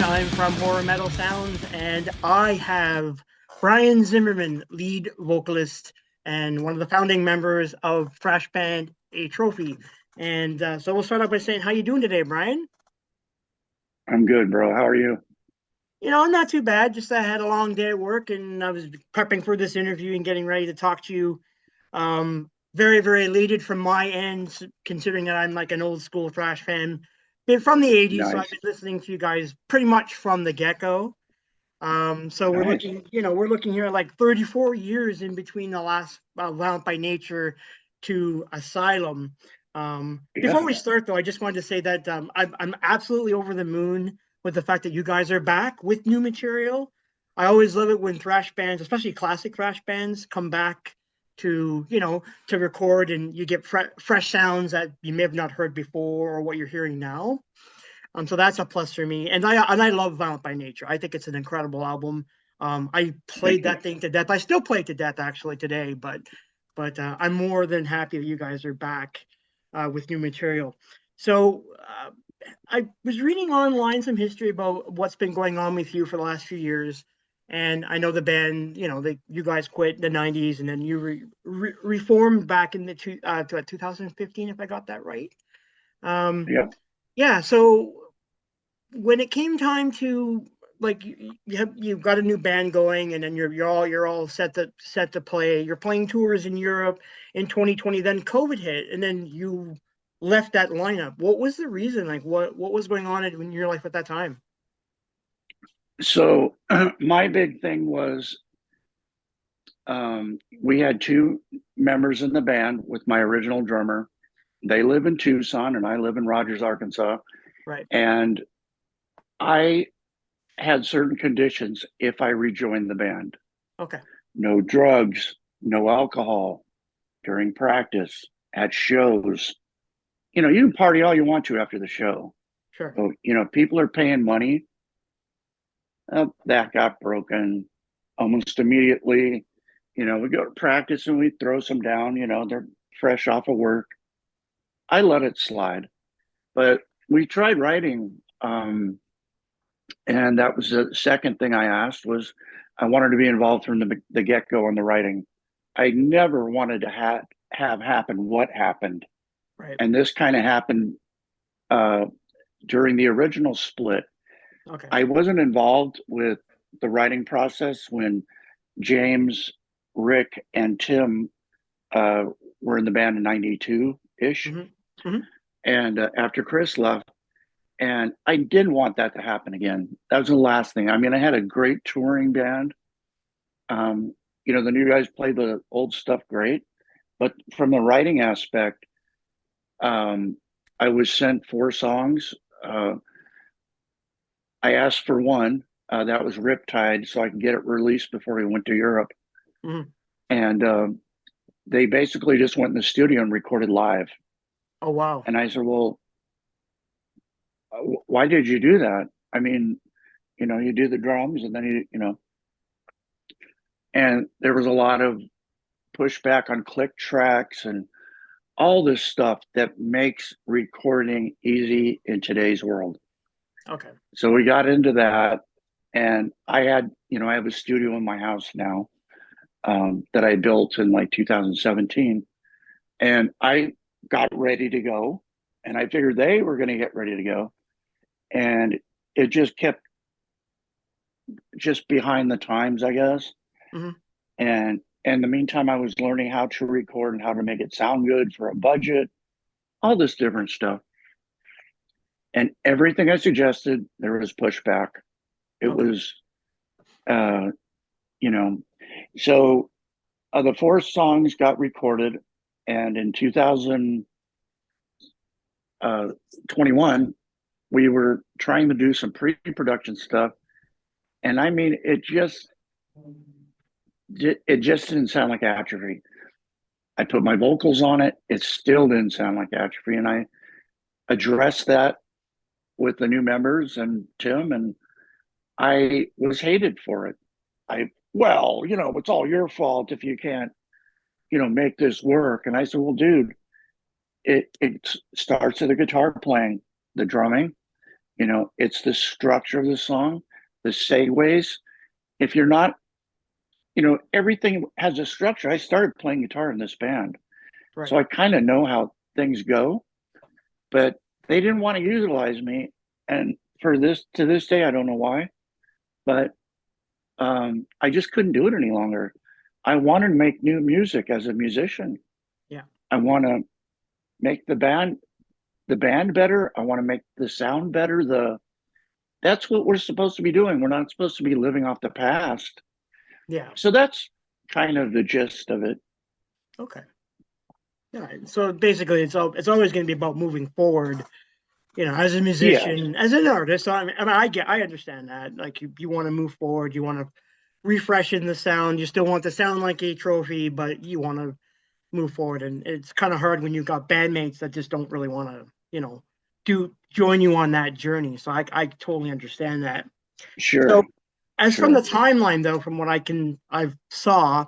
I'm from Horror Metal Sounds, and I have Brian Zimmerman, lead vocalist and one of the founding members of thrash band Atrophy. And so we'll start off by saying, how you doing today, Brian? I'm good, bro. How are you? I'm not too bad. Just I had a long day at work, and I was prepping for this interview and getting ready to talk to you. Very, very elated from my end, considering that I'm like an old school thrash fan. Been from the '80s, so I've Nice, been listening to you guys pretty much from the get-go. So we're nice. looking here at like 34 years in between the last Violent by Nature to Asylum. Before Yeah, we start, though, I just wanted to say that I'm absolutely over the moon with the fact that you guys are back with new material. I always love it when thrash bands, especially classic thrash bands, come back to record and you get fresh sounds that you may have not heard before or what you're hearing now. So that's a plus for me. And I love Violent by Nature. I think it's an incredible album. I thank played you. that thing to death. I still play it to death actually today, but I'm more than happy that you guys are back with new material. So I was reading online some history about what's been going on with you for the last few years. And I know the band, you guys quit in the '90s, and then you reformed back in to 2015, if I got that right. Um, Yeah. yeah, so when it came time to like you've got a new band going, and then you're all set to play. You're playing tours in Europe in 2020. Then COVID hit, and then you left that lineup. What was the reason? Like what was going on in your life at that time? So my big thing was we had two members in the band with my original drummer. They live in Tucson and I live in Rogers, Arkansas. Right. And I had certain conditions if I rejoined the band. Okay. No drugs, no alcohol during practice, at shows. You can party all you want to after the show. Sure. So, people are paying money. That got broken almost immediately. We go to practice and we throw some down, they're fresh off of work. I let it slide. But we tried writing. And that was the second thing I asked was I wanted to be involved from the get-go in the writing. I never wanted to have happen what happened. Right. And this kind of happened uh, during the original split. Okay. I wasn't involved with the writing process when James, Rick, and Tim uh, were in the band in '92 ish. Hmm. Hmm. And after Chris left, and I didn't want that to happen again. That was the last thing. I mean, I had a great touring band. Um, the new guys played the old stuff great, but from the writing aspect, um, I was sent four songs. I asked for one that was Riptide, so I could get it released before we went to Europe. Hmm. And they basically just went in the studio and recorded live. Oh wow. And I said, "Well, why did you do that? I mean, you do the drums, and then you." And there was a lot of pushback on click tracks and all this stuff that makes recording easy in today's world. Okay. So we got into that, and I have a studio in my house now that I built in like 2017, and I got ready to go, and I figured they were going to get ready to go, and it just kept just behind the times, I guess. Hmm. And in the meantime, I was learning how to record and how to make it sound good for a budget, all this different stuff. And everything I suggested, there was pushback. It Okay. was, uh, you know, so the four songs got recorded, and in 2021, we were trying to do some pre-production stuff, and I mean, it just didn't sound like Atrophy. I put my vocals on it; it still didn't sound like Atrophy, and I addressed that with the new members and Tim, and I was hated for it. It's all your fault if you can't, make this work. And I said, well, dude, it starts at the guitar playing, the drumming, You know, it's the structure of the song, the segues. If you're not, you know, everything has a structure. I started playing guitar in this band, Right. so I kind of know how things go, but they didn't want to utilize me. And for this, to this day, I don't know why, but I just couldn't do it any longer. I wanted to make new music as a musician. Yeah. I want to make the band better. I want to make the sound better. That's what we're supposed to be doing. We're not supposed to be living off the past. Yeah. So that's kind of the gist of it. Okay. Yeah. So basically, it's always going to be about moving forward. You know, as a Yes, musician, as an artist. I understand that. Like you want to move forward. You want to refresh in the sound. You still want to sound like a trophy, but you want to move forward. And it's kind of hard when you've got bandmates that just don't really want to, do join you on that journey. So I totally understand that. So sure, as from the sure. timeline though, from what I've saw,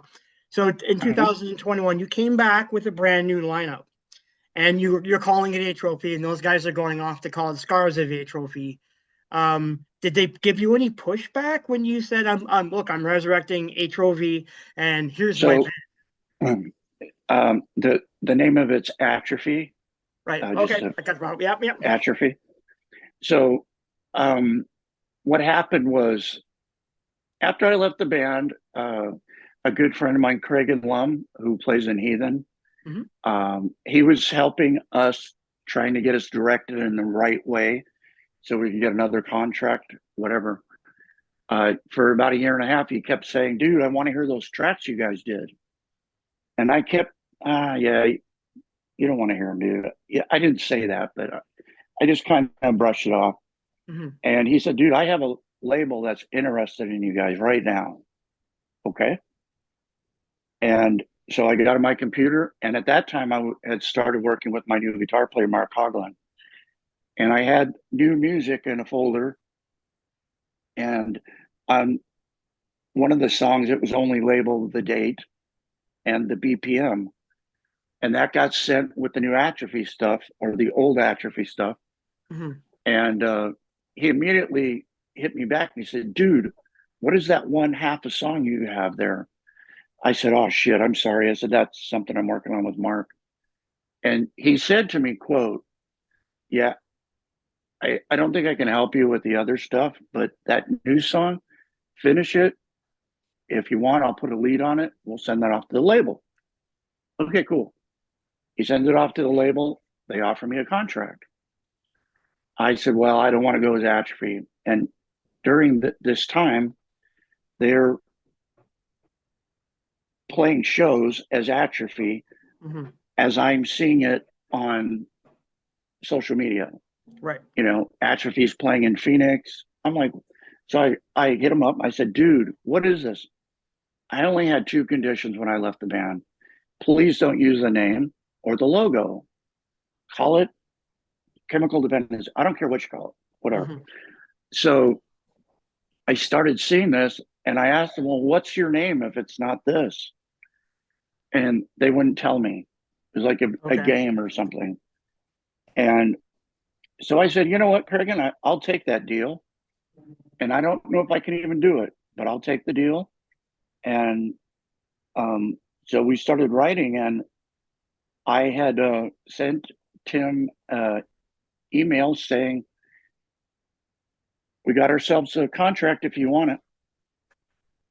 so in Uh-huh. 2021, you came back with a brand new lineup and you're calling it Atrophy, and those guys are going off to call it Scars of Atrophy. Did they give you any pushback when you said, I'm resurrecting Atrophy, and here's my band? So the name of it's Atrophy, Right. just Okay. I got it wrong. Yep. Yep. Atrophy. So um, what happened was after I left the band, a good friend of mine, Craig Lum, who plays in Heathen, Hmm. he was helping us, trying to get us directed in the right way so we could get another contract, whatever. For about a year and a half, he kept saying, "Dude, I want to hear those tracks you guys did," and I kept, yeah, you don't want to hear them, dude. Yeah, I didn't say that, but I just kind of brushed it off. Hmm. And he said, "Dude, I have a label that's interested in you guys right now." Okay. And so I got on my computer, and at that time, had started working with my new guitar player, Mark Coughlin, and I had new music in a folder. And on one of the songs, it was only labeled the date and the BPM, and that got sent with the new Atrophy stuff or the old Atrophy stuff. Hmm. And he immediately hit me back and he said, "Dude, what is that one half a song you have there?" I said, "Oh shit, I'm sorry." I said, "That's something I'm working on with Mark." And he said to me, quote, "Yeah, I don't think I can help you with the other stuff, but that new song, finish it. If you want, I'll put a lead on it. We'll send that off to the label." Okay, cool. He sends it off to the label. They offer me a contract. I said, "Well, I don't want to go with Atrophy." And during this time, they're playing shows as Atrophy Hmm. as I'm seeing it on social media. Right. You know, Atrophy's playing in Phoenix. I'm like, so I hit him up. I said, "Dude, what is this? I only had two conditions when I left the band. Please don't use the name or the logo. Call it Chemical Dependence. I don't care what you call it, whatever." Hmm. So I started seeing this and I asked them, "Well, what's your name if it's not this?" And they wouldn't tell me. It was like a Okay. game or something. And so I said, "You know what, Kurgan, I'll take that deal. And I don't know if I can even do it, but I'll take the deal." And so we started writing, and I had sent Tim email saying, "We got ourselves a contract if you want it."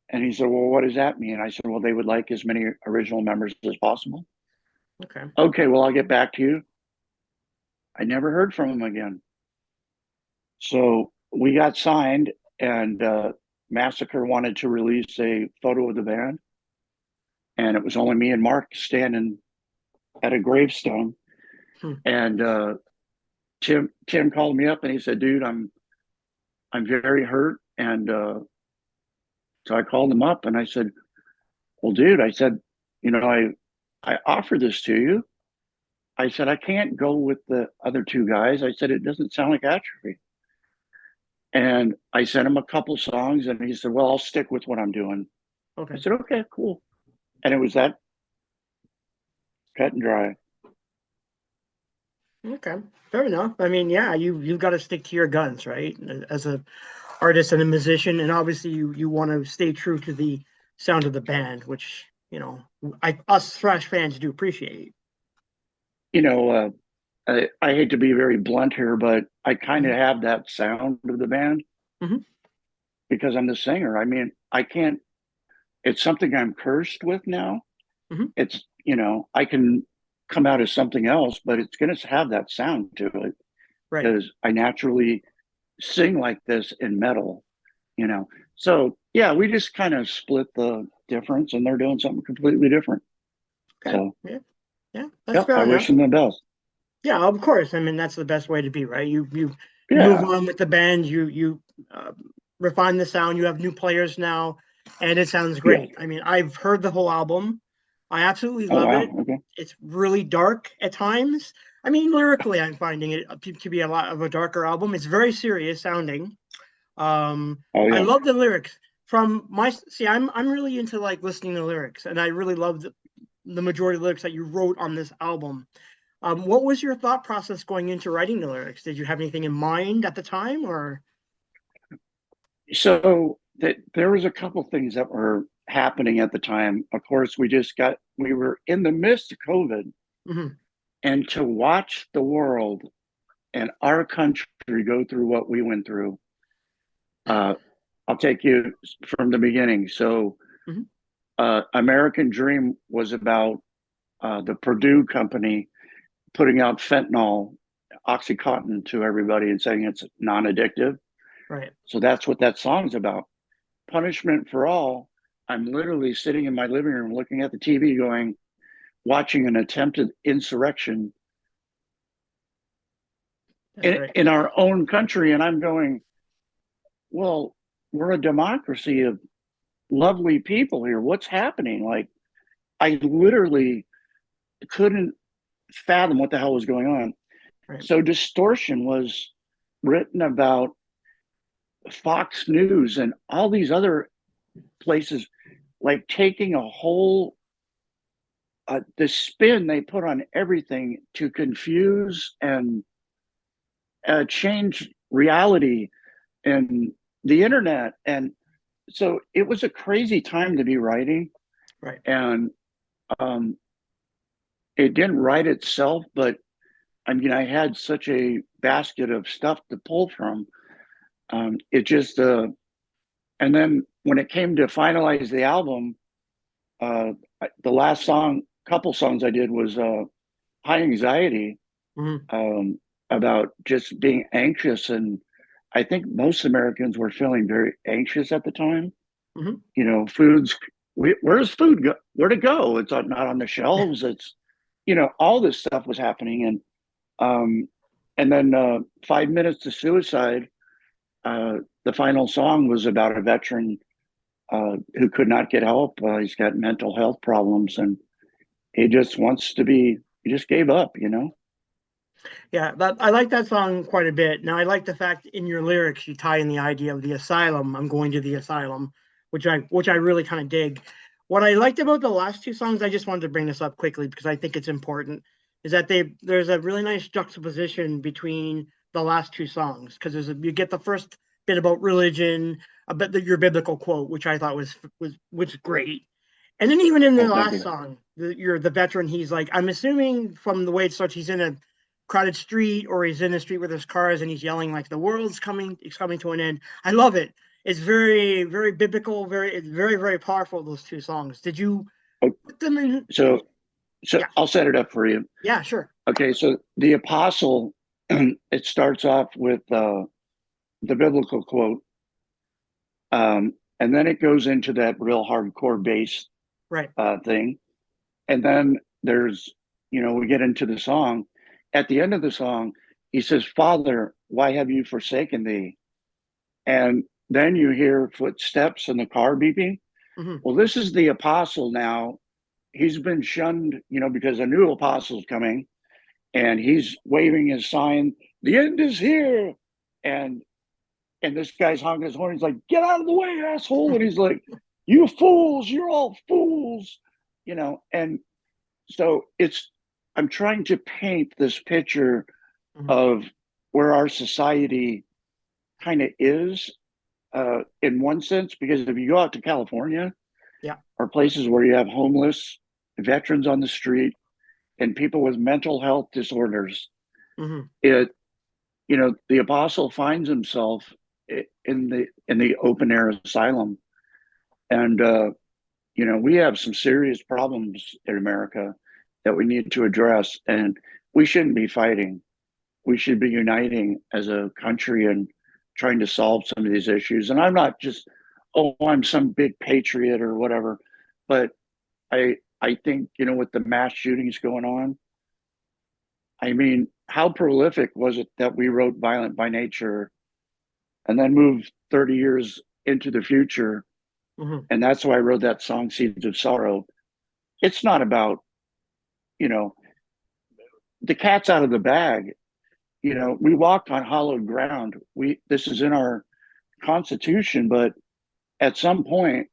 And he said, "Well, what does that mean?" I said, "Well, they would like as many original members as possible." Okay. "Okay, well, I'll get back to you." I never heard from him again. So we got signed, and Massacre wanted to release a photo of the band, and it was only me and Mark standing at a gravestone. Hmm. And Tim called me up and he said, "Dude, I'm very hurt." And so I called him up and I said, "Well, dude," I said, "you know, I offered this to you." I said, "I can't go with the other two guys." I said, "It doesn't sound like Atrophy." And I sent him a couple songs and he said, "Well, I'll stick with what I'm doing." I Okay. said, "Okay, cool." And it was that cut and dry. Okay, fair enough. I mean, yeah, you've got to stick to your guns, right? As a artist and a musician, and obviously you want to stay true to the sound of the band, which us thrash fans do appreciate. You know, I hate to be very blunt here, but I kind Hmm. of have that sound of the band Hmm. because I'm the singer. I mean, I can't, it's something I'm cursed with now. Hmm. It's, I can come out as something else, but it's going to have that sound to it Right. because I naturally sing like this in metal, you know. So, yeah, we just kind of split the difference and they're doing something completely different. Okay. So, Yeah. Yeah. That's yeah, fair I wish enough. them the best. Yeah, of course. I mean, that's the best way to be, right? You move Yeah. on with the band. You refine the sound. You have new players now, and it sounds Yeah. great. I mean, I've heard the whole album. I absolutely Oh, love wow. it. Okay. It's really dark at times. I mean, lyrically, I'm finding it to be a lot of a darker album. It's very serious sounding. Oh, I yeah. love the lyrics. From my see, I'm really into like listening to lyrics, and I really love the majority of the lyrics that you wrote on this album. What was your thought process going into writing the lyrics? Did you have anything in mind at the time, or? So that there was a couple things that were happening at the time. Of course, we were in the midst of COVID, Mhm. and to watch the world and our country go through what we went through. Uh, I'll take you from the beginning. So, Mhm. American Dream was about the Purdue company putting out fentanyl, Oxycontin to everybody and saying it's non-addictive. Right. So that's what that song's about. Punishment for All. I'm literally sitting in my living room looking at the TV going, watching an attempted insurrection That's right. in our own country. And I'm going, well, we're a democracy of lovely people here. What's happening? Like, I literally couldn't fathom what the hell was going on. Right. So, Distortion was written about Fox News and all these other places, like taking a whole the spin they put on everything to confuse and change reality and the internet. And so it was a crazy time to be writing. Right. And um, it didn't write itself, but I mean, I had such a basket of stuff to pull from. It just, and then when it came to finalize the album, uh, the last song, couple songs I did was High Anxiety, Mhm. um, about just being anxious. And I think most Americans were feeling very anxious at the time. Mhm. Food's, where's food go? Where'd it go? It's not on the shelves. It's, all this stuff was happening. Um, and then 5 Minutes to Suicide, the final song was about a veteran who could not get help. He's got mental health problems and he just wants to be, he just gave up. Yeah, that I like that song quite a bit. Now I like the fact in your lyrics you tie in the idea of the asylum. I'm going to the asylum, which I really kind of dig. What I liked about the last two songs, I just wanted to bring this up quickly because I think it's important, is that there's a really nice juxtaposition between the last two songs because you get the first bit about religion, a bit your biblical quote, which I thought was great. And then even in the Oh, thank last you. song, you're the veteran. He's like, I'm assuming from the way it starts, he's in a crowded street or he's in the street with his cars and he's yelling like the world's coming, it's coming to an end. I love it. It's very, very biblical, it's very, very powerful, those two songs. Did you Oh, put them in? so Yeah. I'll set it up for you. Yeah, sure. Okay, so the apostle, it starts off with the biblical quote, and then it goes into that real hardcore bass Right. thing, and then we get into the song. At the end of the song, he says, "Father, why have you forsaken thee?" And then you hear footsteps in the car beeping. Hmm. Well, this is the apostle now. He's been shunned, because a new apostle's coming and he's waving his sign, the end is here. And this guy's honking his horn. He's like, get out of the way, asshole. And he's like, you fools, you're all fools. And so I'm trying to paint this picture Mhm. of where our society kind of is, in one sense, because if you go out to California Yeah. or places where you have homeless veterans on the street and people with mental health disorders, Mhm. it the apostle finds himself in the open air asylum, and we have some serious problems in America that we need to address, and we shouldn't be fighting. We should be uniting as a country and trying to solve some of these issues. And I'm not just, oh, I'm some big patriot or whatever, but I think, with the mass shootings going on, I mean, how prolific was it that we wrote Violent by Nature and then moved 30 years into the future? Mhm. And that's why I wrote that song, Seeds of Sorrow. It's not about, you know, the cat's out of the bag. We walked on hollowed ground. This is in our Constitution, but at some point,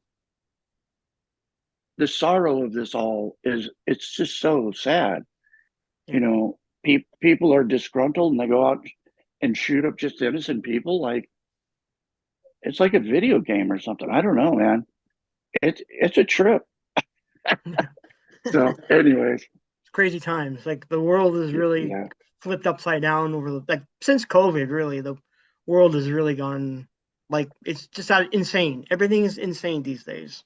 the sorrow of this all it's just so sad. Yeah. People are disgruntled and they go out and shoot up just innocent people. Like it's like a video game or something. I don't know, man. It's a trip. So, anyways, Crazy times. Like the world is really yeah, flipped upside down over like since COVID, really, the world has really gone like it's just insane. Everything is insane these days.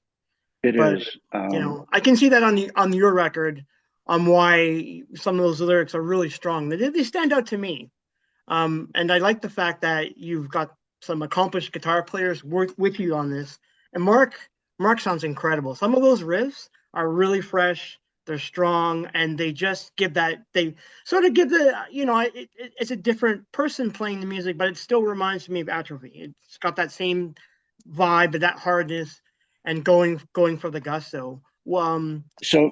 it But is. I can see that on your record on why some of those lyrics are really strong. They stand out to me. And I like the fact that you've got some accomplished guitar players work with you on this. And Mark sounds incredible. Some of those riffs are really fresh. They're strong, and they just give that. They sort of give it's a different person playing the music, but it still reminds me of Atrophy. It's got that same vibe, but that hardness, and going for the gusto. Well, So,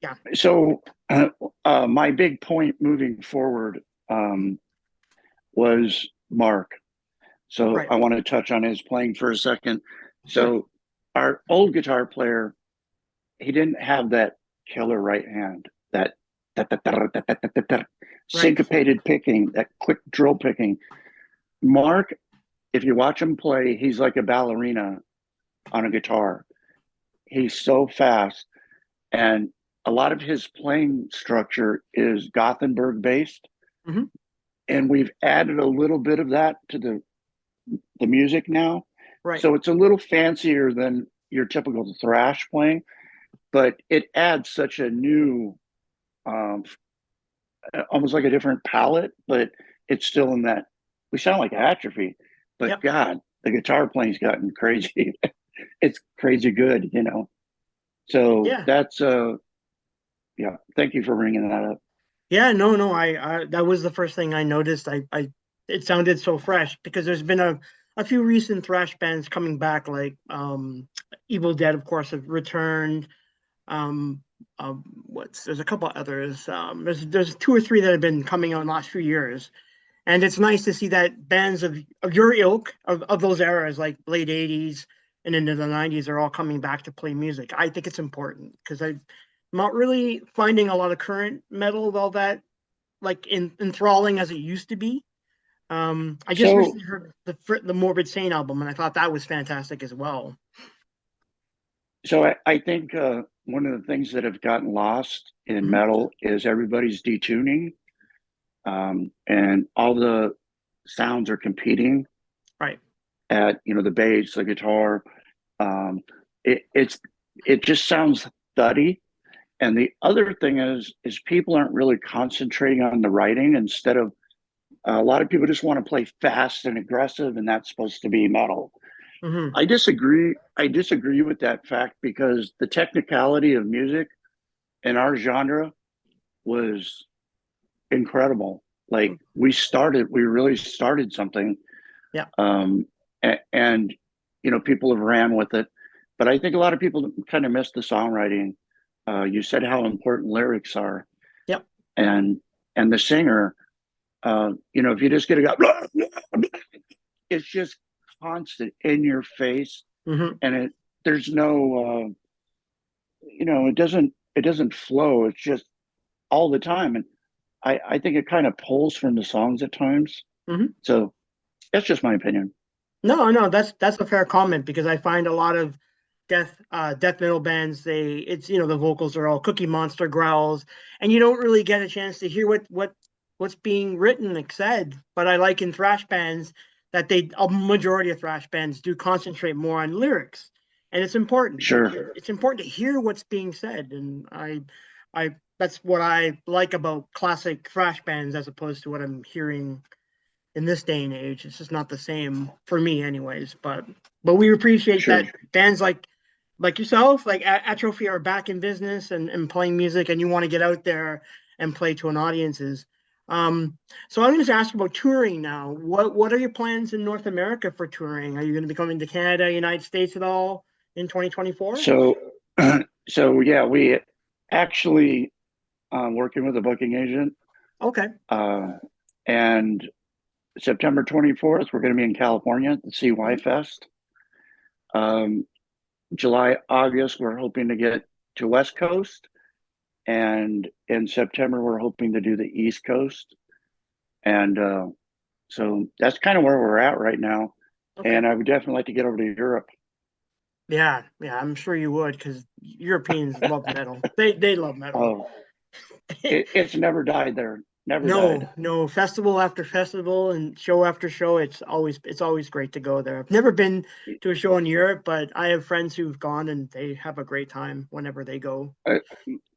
yeah, so my big point moving forward was Mark. So right, I want to touch on his playing for a second. sure, So our old guitar player, he didn't have that killer right hand, that right, syncopated picking, that quick drill picking. Mark, if you watch him play, he's like a ballerina on a guitar. He's so fast, and a lot of his playing structure is Gothenburg based, hmm, and we've added a little bit of that to the music now. right, So it's a little fancier than your typical thrash playing, but it adds such a new, um, almost like a different palette, but it's still in that. We sound like Atrophy, but yep, God, the guitar playing's gotten crazy. It's crazy good. So yeah. that's yeah. Thank you for bringing that up. Yeah, no, I that was the first thing I noticed. It sounded so fresh because there's been a few recent thrash bands coming back, like Evil Dead, of course, have returned. Um, what's there's a couple others. There's two or three that have been coming out in the last few years, and it's nice to see that bands of your ilk of those eras, like late '80s and into the '90s, are all coming back to play music. I think it's important because I'm not really finding a lot of current metal all that like enthralling as it used to be. I just So recently heard the Morbid Sane album, and I thought that was fantastic as well. so I think one of the things that have gotten lost in Hmm. metal is everybody's detuning, and all the sounds are competing Right. at the bass, the guitar. Um, it's it just sounds thuddy. And the other thing is people aren't really concentrating on the writing. Instead of a lot of people just want to play fast and aggressive, and that's supposed to be metal. Hmm. I disagree. I disagree with that fact because the technicality of music in our genre was incredible. Like we really started something, Yeah. um, and people have ran with it. But I think a lot of people kind of miss the songwriting. You said how important lyrics are, Yep. and the singer. If you just get a guy, it's just constant in your face, Hmm. and there's no, it doesn't flow. It's just all the time, and I think it kind of pulls from the songs at times. Hmm. So that's just my opinion. No, no, that's a fair comment because I find a lot of death metal bands, it's the vocals are all Cookie Monster growls, and you don't really get a chance to hear what's being written and said. But I like in thrash bands that a majority of thrash bands do concentrate more on lyrics, and it's important. Sure, It's important to hear what's being said, and I that's what I like about classic thrash bands as opposed to what I'm hearing in this day and age. It's just not the same for me, anyways. But we appreciate sure. that bands like yourself, like Atrophy, are back in business and playing music, and you want to get out there and play to an audiences. So I'm going to ask you about touring now. What are your plans in North America for touring? Are you going to be coming to Canada, United States at all in 2024? So, so yeah, we actually working with a booking agent, Okay. uh, and September 24th, we're going to be in California at the CY Mhm. Fest. Um, July, August, we're hoping to get to West Coast, and in September, we're hoping to do the East Coast. And so that's kind of where we're at right now. Okay. And I would definitely like to get over to Europe. Yeah, yeah, I'm sure you would because Europeans love metal. They love metal. Oh, it's never died there. Never No, died. no, festival after festival and show after show. It's always great to go there. I've never been to a show in Europe, but I have friends who've gone and they have a great time whenever they go. Uh,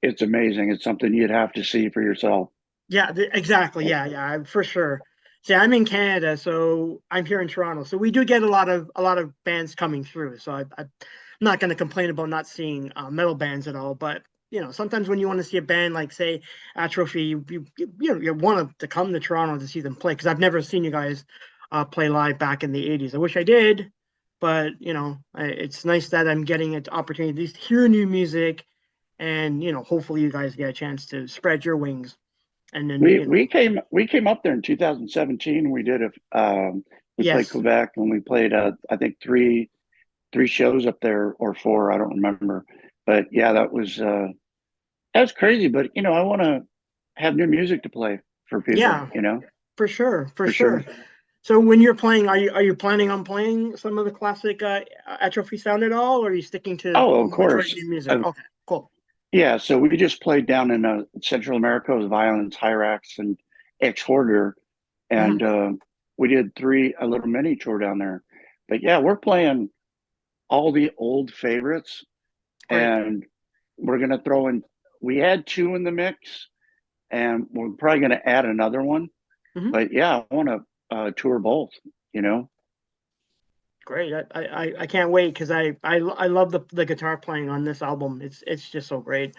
It's amazing. It's something you'd have to see for yourself. Yeah, exactly. Yeah, yeah, for sure. See, I'm in Canada, so I'm here in Toronto. So we do get a lot of bands coming through. So I'm not going to complain about not seeing metal bands at all. But sometimes when you want to see a band like say Atrophy, you want to come to Toronto to see them play because I've never seen you guys play live back in the '80s. I wish I did, but it's nice that I'm getting an opportunity to hear new music, and hopefully you guys get a chance to spread your wings and then, We came up there in 2017. We played yes. Quebec and we played I think three shows up there or four. I don't remember. But yeah, that's crazy. But I want to have new music to play for people. Yeah, for sure, for For sure. sure. So when you're playing, are you planning on playing some of the classic Atrophy sound at all, or are you sticking to Oh, of majority course. new music? Okay, cool. Yeah, so we just played down in Central America with Violence, Hyrax, and Ex Hoarder, Hmm. and we did a little mini tour down there. But yeah, we're playing all the old favorites, Great. and we're gonna throw in. We had two in the mix, and we're probably gonna add another one. Hmm. But yeah, I want to tour both. You know, Great. I can't wait because I love the guitar playing on this album. It's just so great.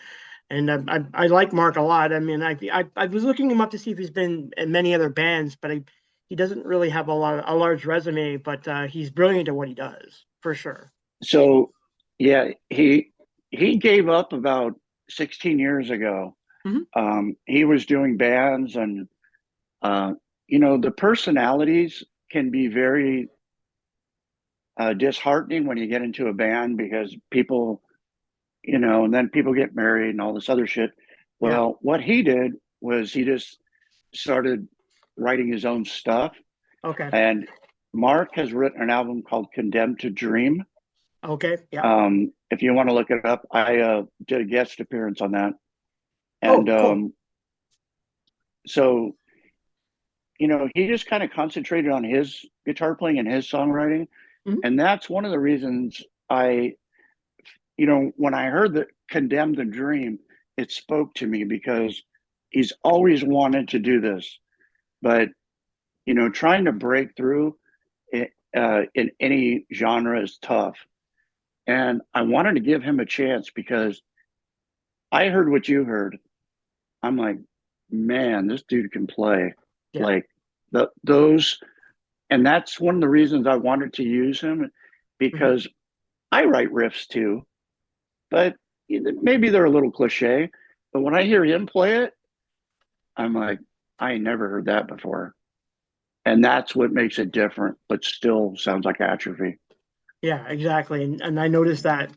And I like Mark a lot. I mean, I was looking him up to see if he's been in many other bands, but he doesn't really have a large resume. But he's brilliant at what he does for sure. so yeah, he gave up about 16 years ago. Hmm. He was doing bands and Uh, the personalities can be very disheartening when you get into a band because people, and then people get married and all this other shit. Yeah. Well, what he did was he just started writing his own stuff. Okay. And Mark has written an album called Condemned to Dream. Okay. Yeah. If you want to look it up, I did a guest appearance on that. And Oh, cool. so, he just kind of concentrated on his guitar playing and his songwriting. Hmm. And that's one of the reasons when I heard that Condemned the Dream, it spoke to me because he's always wanted to do this. But, trying to break through in any genre is tough. And I wanted to give him a chance because I heard what you heard. I'm like, man, this dude can play. Yeah. Like those, and that's one of the reasons I wanted to use him Hmm. because I write riffs too, but maybe they're a little cliche. But when I hear him play it, I'm like, I never heard that before. And that's what makes it different, but still sounds like Atrophy. Yeah. Exactly. And I noticed that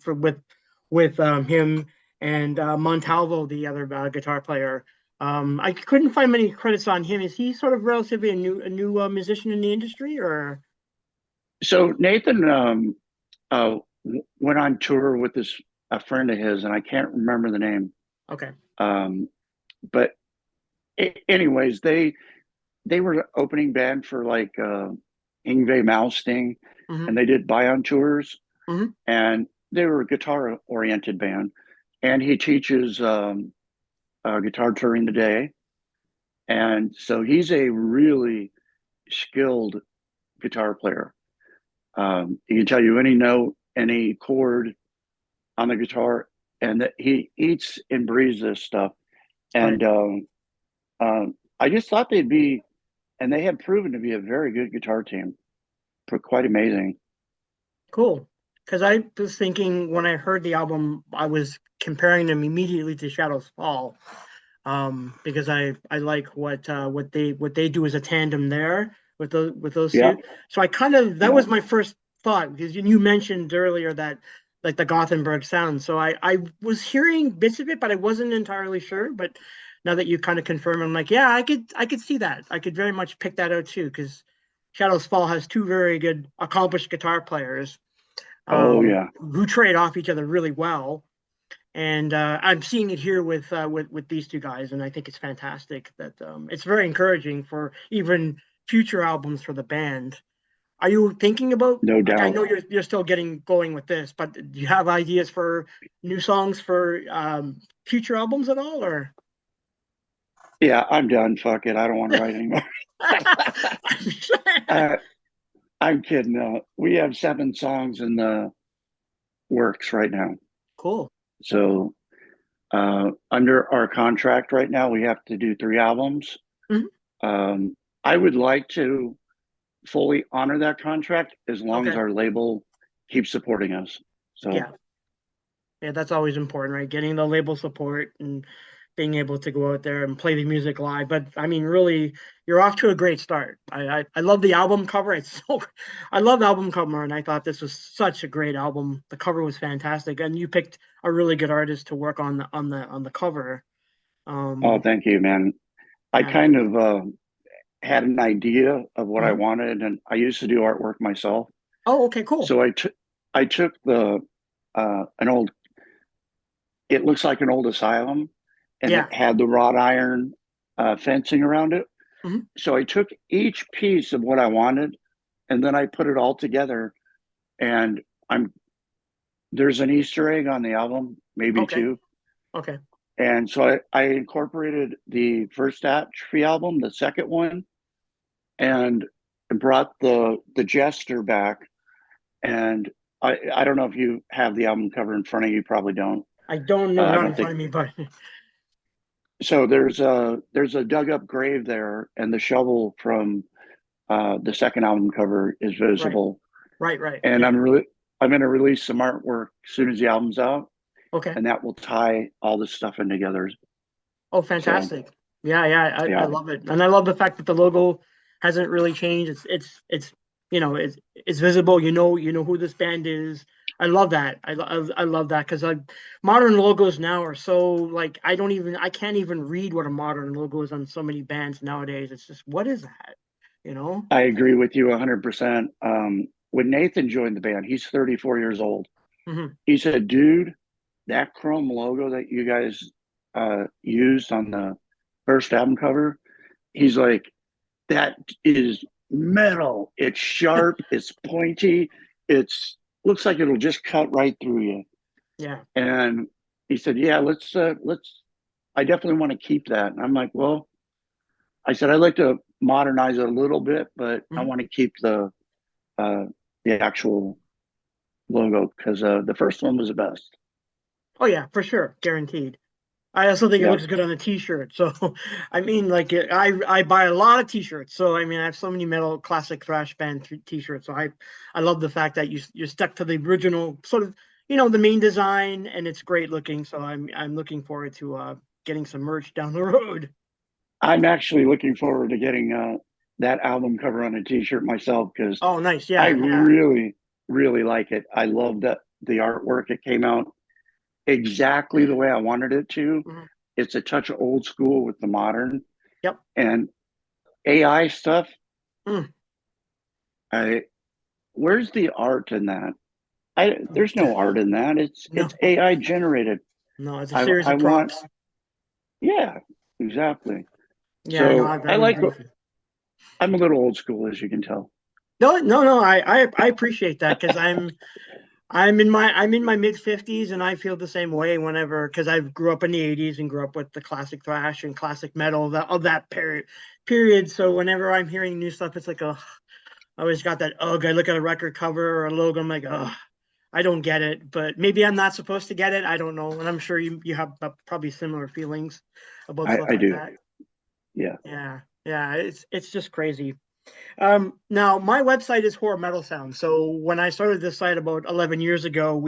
with him and Montalvo, the other guitar player. I couldn't find many credits on him. Is he sort of relatively a new musician in the industry, or? So Nathan went on tour with this a friend of his, and I can't remember the name. Okay. Um, but anyways, they were the opening band for like Yngwie Malmsteen, Hmm. and they did Bion tours, Hmm. and they were a guitar oriented band. And he teaches guitar touring today, and so he's a really skilled guitar player. He can tell you any note, any chord on the guitar, and that he eats and breathes this stuff. Right. And I just thought they'd be, and they have proven to be a very good guitar team. Quite amazing. Cool. Because I was thinking when I heard the album, I was comparing them immediately to Shadows Fall. Because I like what they do as a tandem there with those Yeah, two. So I kind of that yeah. was my first thought because you mentioned earlier that like the Gothenburg sound. So I was hearing bits of it, but I wasn't entirely sure. But now that you kind of confirm, I'm like, yeah, I could see that. I could very much pick that out too because Shadows Fall has two very good accomplished guitar players Oh yeah. who trade off each other really well, and I'm seeing it here with these two guys, and I think it's fantastic. That it's very encouraging for even future albums for the band. Are you thinking about No like I doubt. know you're still getting going with this, but do you have ideas for new songs for future albums at all, or? Yeah, I'm done. Fuck it. I don't want to write anymore. uh, I'm kidding. We have 7 songs in the works right now. Cool. So under our contract right now, we have to do 3 albums. Mhm. Um, I would like to fully honor that contract as long as Okay. our label keeps supporting us. So, Yeah. Yeah, that's always important, right? Getting the label support and being able to go out there and play the music live. But I mean, really, you're off to a great start. I love the album cover. It's so I love album cover, and I thought this was such a great album. The cover was fantastic, and you picked a really good artist to work on the cover. oh, Um, thank you, man. I yeah. kind of had an idea of what I Mhm. wanted, and I used to do artwork myself. Oh, okay, cool. So I took the an old. It looks like an old asylum, and it Yeah. had the wrought iron fencing around it. Mhm. So I took each piece of what I wanted, and then I put it all together. And I'm there's an Easter egg on the album, maybe Okay. two. Okay. And so I incorporated the first Atrophy album, the second one, and brought the Jester back. And I don't know if you have the album cover in front of you. Probably don't. I don't know, I not don't in front think of me, but so. There's a dug up grave there, and the shovel from the second album cover is right, visible. right. And Yeah. I'm going to release some artwork as soon as the album's out, Okay. and that will tie all this stuff in together. Oh, So fantastic. Yeah, I yeah, love it. And I love the fact that the logo hasn't really changed. It's it's visible. You know who this band is. I love that. I love that because modern logos now are so like I can't even read what a modern logo is on so many bands nowadays. It's just what is that? You know? I agree with you 100%. When Nathan joined the band, he's 34 years old. Hmm. He said, "Dude, that chrome logo that you guys used on the first album cover," he's like, "that is metal. It's sharp. It's pointy. It's looks like it'll just cut right through you." Yeah. And he said, "Yeah, let's. I definitely want to keep that." And I'm like, "Well," I said, "I'd like to modernize it a little bit, but I Mhm. want to keep uh, the actual logo because the first one was the best." Oh yeah, for sure, guaranteed. I also think it Yeah, looks good on a t-shirt. So, I mean, like I buy a lot of t-shirts. So, I mean, I have so many metal classic thrash band t-shirts. So, I love the fact that you're stuck to the original sort of the main design, and it's great looking. So, I'm looking forward to getting some merch down the road. I'm actually looking forward to getting that album cover on a T-shirt myself because Oh, nice. I Yeah. really like it. I love the artwork. It came out exactly the way I wanted it to. Mhm. it's a touch of old school with the modern Yep. and AI stuff. Mm. I Where's the art in that? There's no art in that. No, It's AI generated. no, it's a series I of want prompts. Yeah, exactly. Yeah, no, So I would agree with you. I'm a little old school, as you can tell. No, no, no. I appreciate that because I'm in my mid 50s and I feel the same way whenever because I grew up in the 80s and grew up with the classic thrash and classic metal of that period. So whenever I'm hearing new stuff, it's like I always got that ugh. I look at a record cover or a logo, I'm like, ugh, I don't get it. But maybe I'm not supposed to get it. I don't know. And I'm sure you have probably similar feelings about stuff I like do. that. Yeah. Yeah, yeah. It's just crazy. Now my website is Horror Metal Sound. So when I started this site about 11 years ago,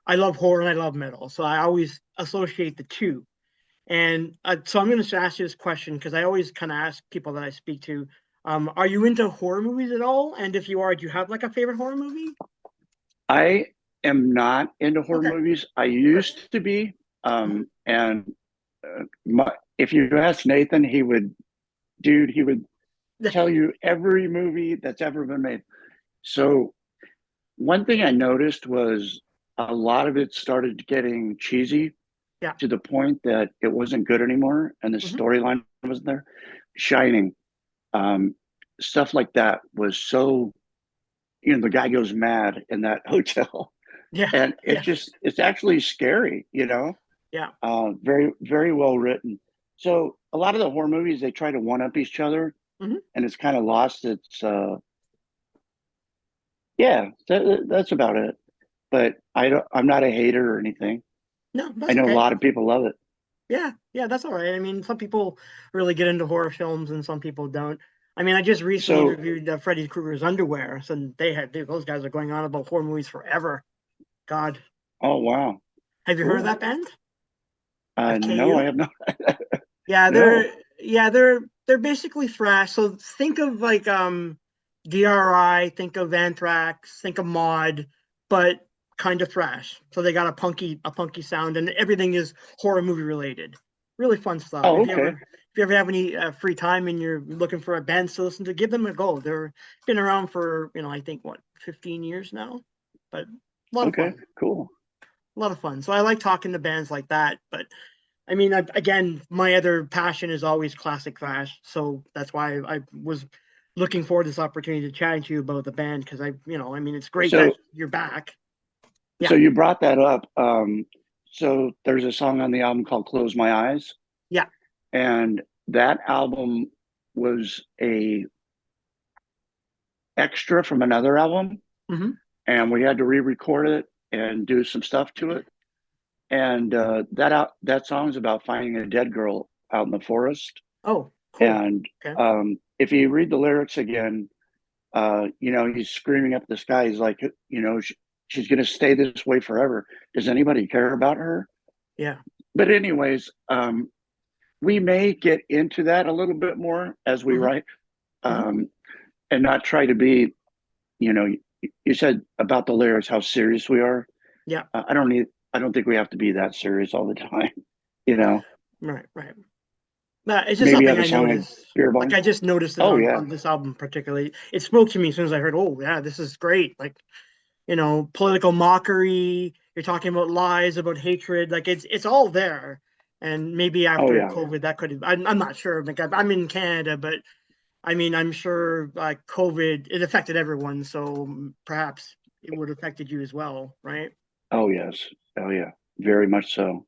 I love horror and I love metal. So I always associate the two. And so I'm going to ask you this question because I always kind of ask people that I speak to, are you into horror movies at all? And if you are, do you have like a favorite horror movie? I am not into horror Okay. movies. I Okay. used to be. Mhm. And if you ask Nathan, he would tell you every movie that's ever been made. So one thing I noticed was a lot of it started getting cheesy Yeah. to the point that it wasn't good anymore and the Hmm. storyline wasn't there. Shining, um, stuff like that was so, the guy goes mad in that hotel Yeah. and Yeah. it's actually scary, Yeah. very, very well written. So a lot of the horror movies, they try to one up each other Hmm. and it's kind of lost its, that's about it. But I'm not a hater or anything. No, I that's know a okay. lot of people love it. Yeah, yeah, that's all right. I mean, some people really get into horror films and some people don't. I mean, I just recently So, reviewed Freddy Krueger's Underwear, so those guys are going on about horror movies forever. God, oh, wow. have you heard of Cool. that band? No, I FKU? have not. Yeah, No. they're basically thrash. So think of like DRI, think of Anthrax, think of Mod, but kind of thrash. So they got a punky sound, and everything is horror movie related. Really fun stuff. Oh, okay. If you ever have any free time and you're looking for a band to listen to, give them a go. They're been around for I think what 15 years now, but a lot of Okay. fun. Cool. A lot of fun. So I like talking to bands like that, but I mean, again, my other passion is always classic thrash, so that's why I was looking forward to this opportunity to chat to you about the band because I mean, it's great that So, you're back. so Yeah, you brought that up. So there's a song on the album called "Close My Eyes," yeah, and that album was a extra from another album, hmm, and we had to re-record it and do some stuff to it. And that song is about finding a dead girl out in the forest. oh, cool. And Okay, if you read the lyrics again, he's screaming up the sky. He's like, she's going to stay this way forever. Does anybody care about her? yeah, But anyways, we may get into that a little bit more as we hmm, write, hmm, um, and not try to be, you know, you said about the lyrics, how serious we are. yeah, I don't think we have to be that serious all the time. You know, right, right. It's just maybe something have a I song like noticed. Beer Like Bong. I just noticed it Oh on yeah. this album particularly. It spoke to me as soon as I heard, oh yeah, this is great. Like political mockery. You're talking about lies, about hatred. Like it's all there. And maybe Oh after yeah. COVID, that could have. I'm not sure. Like I'm in Canada, but I mean, I'm sure like COVID, it affected everyone. So perhaps it would have affected you as well, right? Oh yes. Oh yeah. Very much so.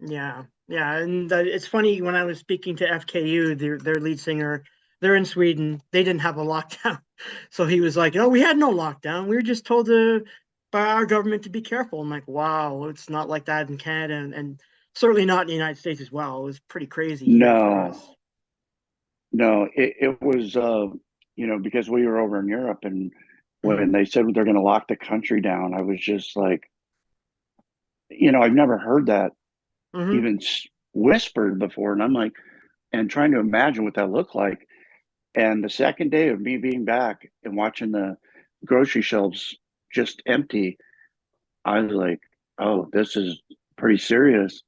Yeah, yeah. And it's funny when I was speaking to FKU, their lead singer. They're in Sweden. They didn't have a lockdown, so he was like, "Oh, we had no lockdown. We were just told by our government to be careful." I'm like, "Wow, it's not like that in Canada, and certainly not in the United States as well. It was pretty crazy here for No, us." no. It was because we were over in Europe and Hmm. when they said they're going to lock the country down, I was just like, I've never heard that Hmm. even whispered before, and I'm like, and trying to imagine what that looked like. And the second day of me being back and watching the grocery shelves just empty, I was like, oh, this is pretty serious.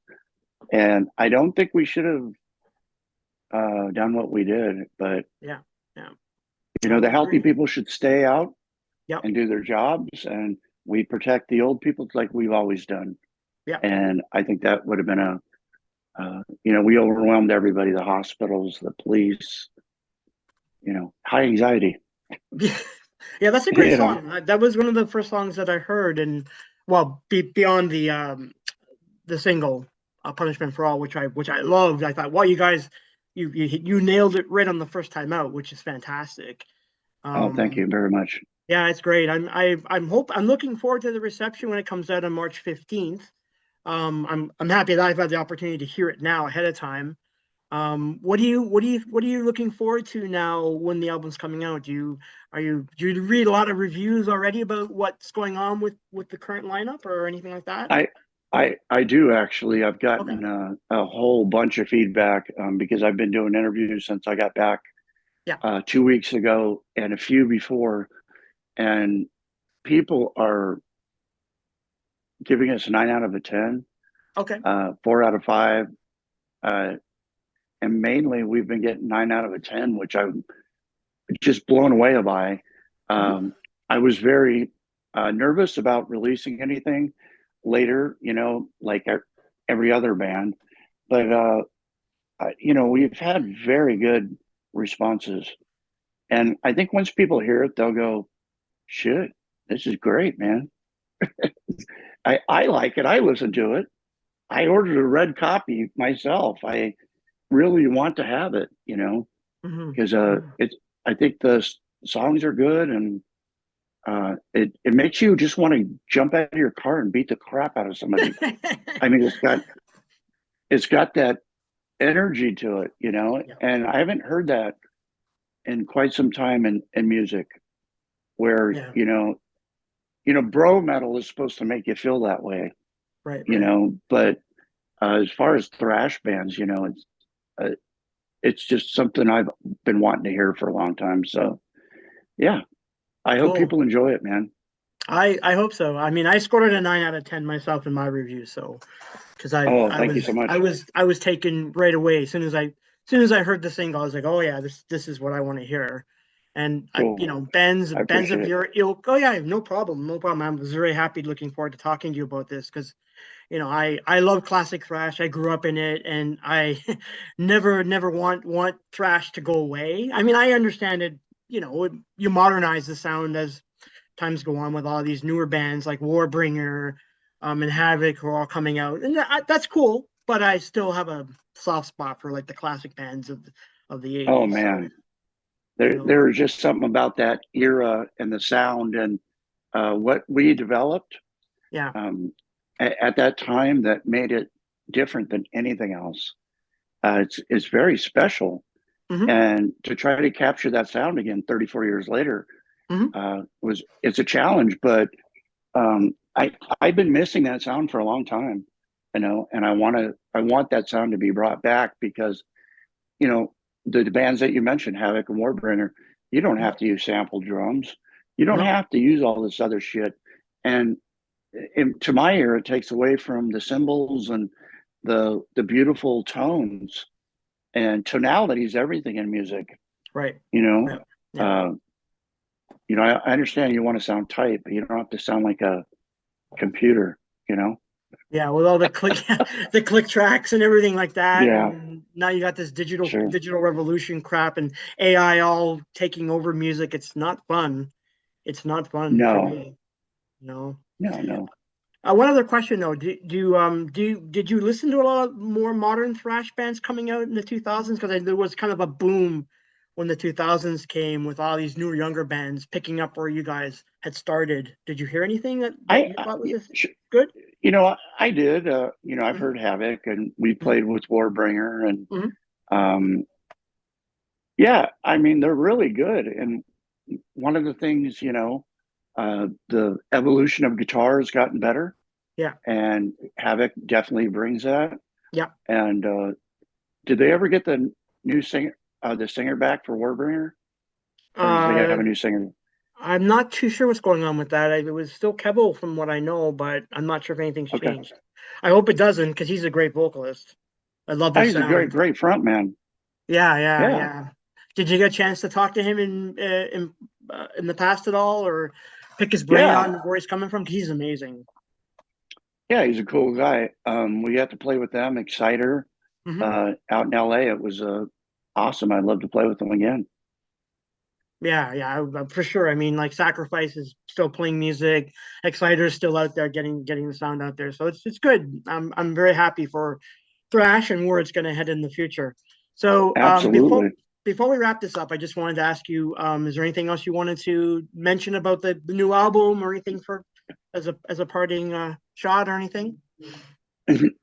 And I don't think we should have done what we did, but Yeah. Yeah. the I healthy agree. people should stay out Yep. and do their jobs, and we protect the old people like we've always done. Yep. And I think that would have been we overwhelmed everybody, the hospitals, the police, high anxiety. Yeah, that's a great you know, song. That was one of the first songs that I heard, and well, beyond the single "Punishment for All," which I loved. I thought, well, you guys, you nailed it right on the first time out, which is fantastic. oh, thank Um, you very much. yeah, it's great. I'm looking forward to the reception when it comes out on March 15th. I'm happy that I've had the opportunity to hear it now ahead of time. What are you looking forward to now when the album's coming out? Do you read a lot of reviews already about what's going on with the current lineup or anything like that? I I do actually. I've Okay. gotten a whole bunch of feedback because I've been doing interviews since I got back Yeah. 2 weeks ago and a few before, and people are giving us a 9 out of 10, Okay. 4 out of 5, uh, and mainly we've been getting 9 out of 10, which I'm just blown away by. Hmm. I was very nervous about releasing anything later, like every other band, but we've had very good responses, and I think once people hear it, they'll go, "Shit, this is great, man." I like it. I listen to it. I ordered a red copy myself. I really want to have it, Hmm. because it's. I think the songs are good, and it makes you just want to jump out of your car and beat the crap out of somebody. I mean, it's got that energy to it, Yeah. and I haven't heard that in quite some time in music, where Yeah. bro metal is supposed to make you feel that way, Right. Right. but as far as thrash bands, uh, it's just something I've been wanting to hear for a long time. So yeah, I hope Cool. people enjoy it, man. I hope so. I mean, I scored it a 9 out of 10 myself in my review, so because I Oh, I thank you was so I much. was I was taken right away as soon as I heard the single. I was like, oh yeah, this is what I want to hear. And Cool. I bands of appreciate it. your ilk. Oh yeah, no problem, no problem. I was very happy, looking forward to talking to you about this because I love classic thrash. I grew up in it, and I never want thrash to go away. I mean, I understand it. You modernize the sound as times go on with all these newer bands like Warbringer, and Havoc, who are all coming out, and that's cool. But I still have a soft spot for like the classic bands of the Oh '80s. So man, there's just something about that era and the sound and what we developed yeah. um, at that time that made it different than anything else. It's very special, Hmm. and to try to capture that sound again 34 years later Hmm. it's a challenge. But I've been missing that sound for a long time, and I want that sound to be brought back because you know the bands that you mentioned, Havoc and Warbringer, you don't have to use sample drums, you don't No. have to use all this other shit, and to my ear, it takes away from the cymbals and the beautiful tones and tonality is everything in music. Right. You know, Yeah. Yeah. uh, I understand you want to sound tight, but you don't have to sound like a computer. You know, Yeah, with all the click the click tracks and everything like that, yeah, and now you got this digital sure, digital revolution crap and AI all taking over music. It's not fun. It's not fun for no, me. No. no. One other question though, did you listen to a lot more modern thrash bands coming out in the 2000s? Because there was kind of a boom when the 2000s came with all these newer younger bands picking up where you guys had started. Did you hear anything that I, you thought was sh- good? I did. I've Hmm. heard Havoc, and we Hmm. played with Warbringer, and Hmm. um, yeah, I mean they're really good. And one of the things, the evolution of guitar has gotten better, Yeah. and Havoc definitely brings that. Yeah. And did they ever get the singer back for Warbringer, or does they Uh, have a new singer? I'm not too sure what's going on with that. It was still Kevo from what I know, but I'm not sure if anything's Okay, changed. I hope it doesn't, because he's a great vocalist. I love Oh, his he's a great, sound. great front man. Yeah, yeah, Yeah. yeah. Did you get a chance to talk to him in the past at all, or pick his brain Yeah. on where he's coming from? 'Cause he's amazing. Yeah. He's a cool guy. We got to play with them, Exciter, Hmm. out in LA. It was awesome. I'd love to play with them again. Yeah, yeah, for sure. I mean, like Sacrifice is still playing music. Exciter is still out there getting the sound out there. So it's good. I'm very happy for thrash and where it's going to head in the future. So Absolutely. before we wrap this up, I just wanted to ask you, is there anything else you wanted to mention about the new album or anything for as a parting shot or anything?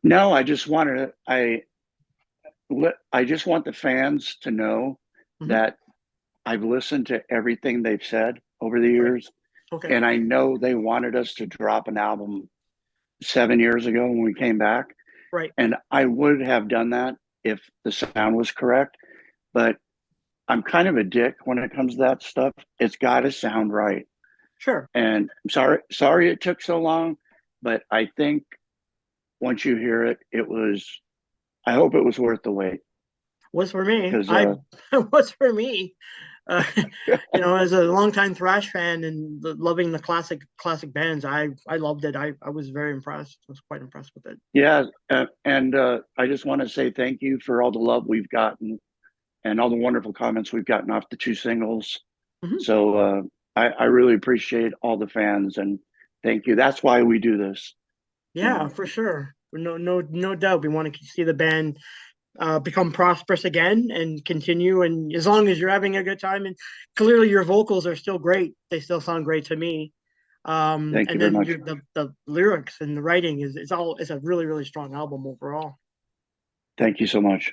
No, I just wanted to, I just want the fans to know Hmm. that I've listened to everything they've said over the Right. years, Okay. and I know they wanted us to drop an album 7 years ago when we came back, Right. and I would have done that if the sound was correct. But I'm kind of a dick when it comes to that stuff. It's got to sound right. Sure. And I'm sorry it took so long, but I think once you hear it, it was. I hope it was worth the wait Was for me. because I was for me. Uh, as a longtime thrash fan and loving the classic bands, I loved it. I was very impressed. I was quite impressed with it. yeah, and I just want to say thank you for all the love we've gotten and all the wonderful comments we've gotten off the two singles. Hmm. So I really appreciate all the fans and thank you. That's why we do this, you Yeah, know. for sure. No doubt. We want to see the band become prosperous again and continue. And as long as you're having a good time, and clearly your vocals are still great, they still sound great to me. Thank you And very then much. the lyrics and the writing is it's a really strong album overall. Thank you so much.